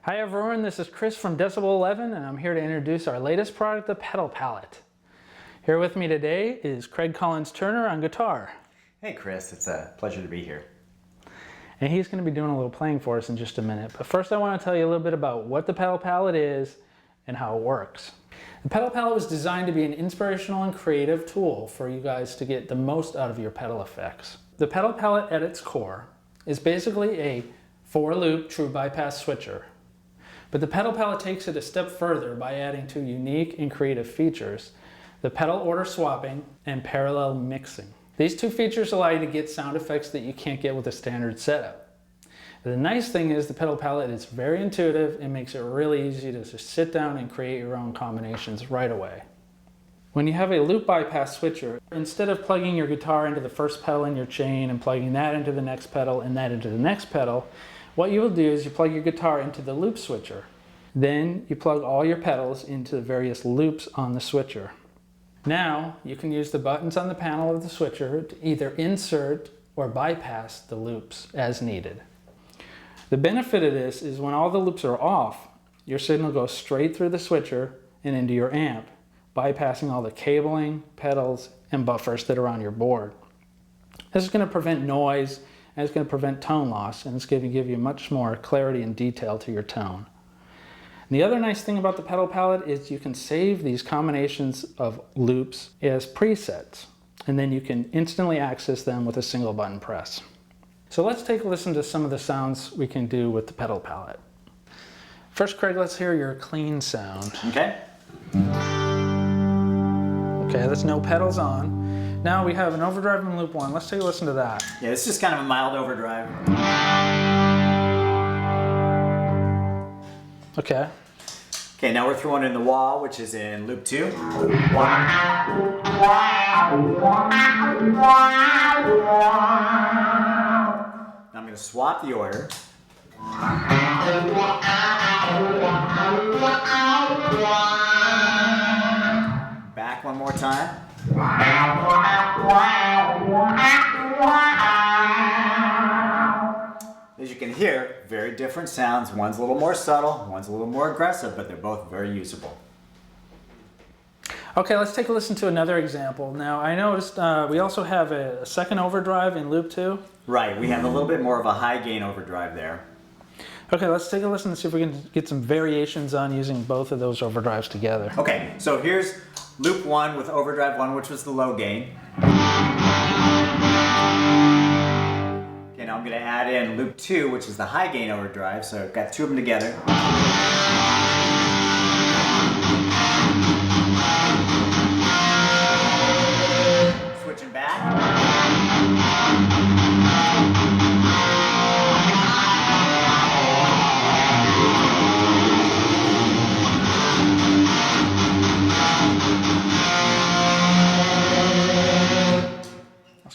Hi everyone, this is Chris from Decibel 11 and I'm here to introduce our latest product, the pedal palette. Here with me today is Craig Collins-Turner on guitar. Hey Chris, it's a pleasure to be here. And he's going to be doing a little playing for us in just a minute. But first I want to tell you a little bit about what the pedal palette is and how it works. The pedal palette was designed to be an inspirational and creative tool for you guys to get the most out of your pedal effects. The pedal palette at its core is basically a 4-loop true bypass switcher. But the pedal palette takes it a step further by adding two unique and creative features, the pedal order swapping and parallel mixing. These two features allow you to get sound effects that you can't get with a standard setup. The nice thing is the pedal palette is very intuitive and makes it really easy to just sit down and create your own combinations right away. When you have a loop bypass switcher, instead of plugging your guitar into the first pedal in your chain and plugging that into the next pedal and that into the next pedal, what you will do is you plug your guitar into the loop switcher. Then you plug all your pedals into the various loops on the switcher. Now you can use the buttons on the panel of the switcher to either insert or bypass the loops as needed. The benefit of this is when all the loops are off, your signal goes straight through the switcher and into your amp, bypassing all the cabling, pedals, and buffers that are on your board. This is going to prevent noise, and it's going to prevent tone loss, and it's going to give you much more clarity and detail to your tone. And the other nice thing about the pedal palette is you can save these combinations of loops as presets, and then you can instantly access them with a single button press. So let's take a listen to some of the sounds we can do with the pedal palette. First, Craig, let's hear your clean sound. Okay. Okay, that's no pedals on. Now we have an overdrive in loop 1. Let's take a listen to that. Yeah, it's just kind of a mild overdrive. Okay. Okay, now we're throwing in the wah, which is in loop 2. Now I'm going to swap the order. Back one more time. As you can hear, very different sounds. One's a little more subtle, one's a little more aggressive, but they're both very usable. Okay, let's take a listen to another example. Now, I noticed we also have a second overdrive in loop 2. Right, we have a little bit more of a high gain overdrive there. Okay, let's take a listen and see if we can get some variations on using both of those overdrives together. Okay, so here's loop 1 with overdrive 1, which was the low gain. Okay, now I'm going to add in loop 2, which is the high gain overdrive, so I've got two of them together. Switching back.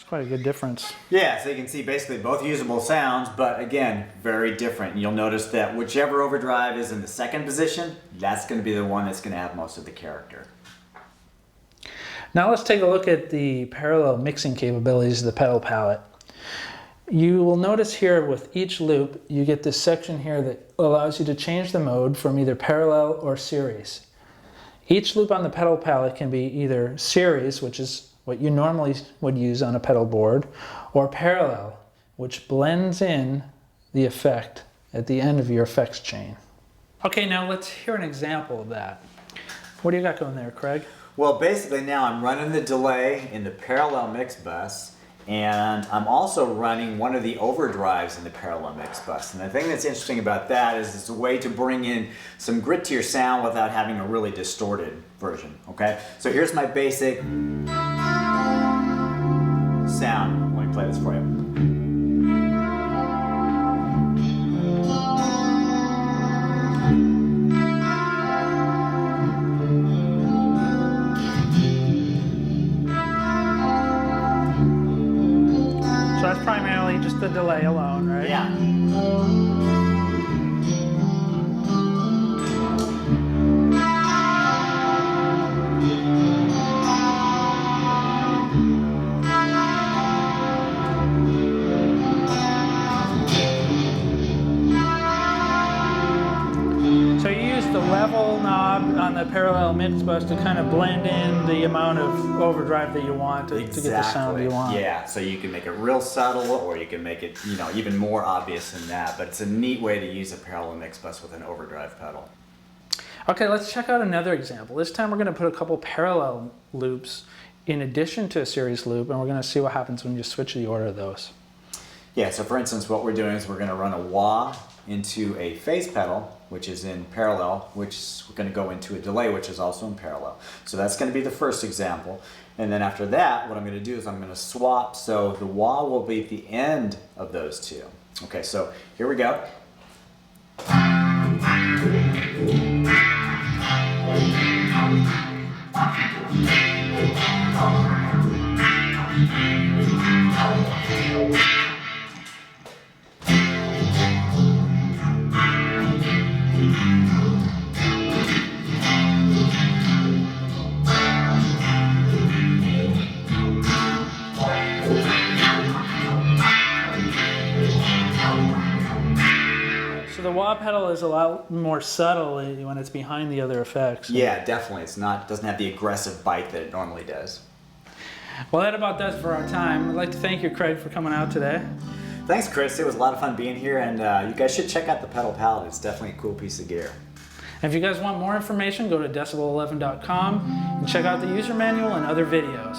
Quite a good difference. Yeah, so you can see basically both usable sounds, but again, very different. You'll notice that whichever overdrive is in the second position, that's going to be the one that's going to have most of the character. Now let's take a look at the parallel mixing capabilities of the pedal palette. You will notice here with each loop, you get this section here that allows you to change the mode from either parallel or series. Each loop on the pedal palette can be either series, which is what you normally would use on a pedal board, or parallel, which blends in the effect at the end of your effects chain. Okay, now let's hear an example of that. What do you got going there, Craig? Well, basically now I'm running the delay in the parallel mix bus, and I'm also running one of the overdrives in the parallel mix bus. And the thing that's interesting about that is it's a way to bring in some grit to your sound without having a really distorted version, okay? So here's my basic sound. Let me play this for you. So that's primarily just the delay alone, right? Yeah. parallel mix bus to kind of blend in the amount of overdrive that you want to get the sound you want. Yeah, so you can make it real subtle, or you can make it, even more obvious than that. But it's a neat way to use a parallel mix bus with an overdrive pedal. Okay, let's check out another example. This time we're going to put a couple parallel loops in addition to a series loop, and we're going to see what happens when you switch the order of those. Yeah, so for instance, what we're doing is we're going to run a wah into a phase pedal, which is in parallel, which we're going to go into a delay, which is also in parallel. So that's going to be the first example. And then after that, what I'm going to do is I'm going to swap, so the wah will be at the end of those two. Okay, so here we go. So the wah pedal is a lot more subtle when it's behind the other effects. Yeah, definitely. Doesn't have the aggressive bite that it normally does. Well, that about does for our time. I'd like to thank you, Craig, for coming out today. Thanks, Chris. It was a lot of fun being here, and you guys should check out the pedal palette. It's definitely a cool piece of gear. And if you guys want more information, go to decibel11.com and check out the user manual and other videos.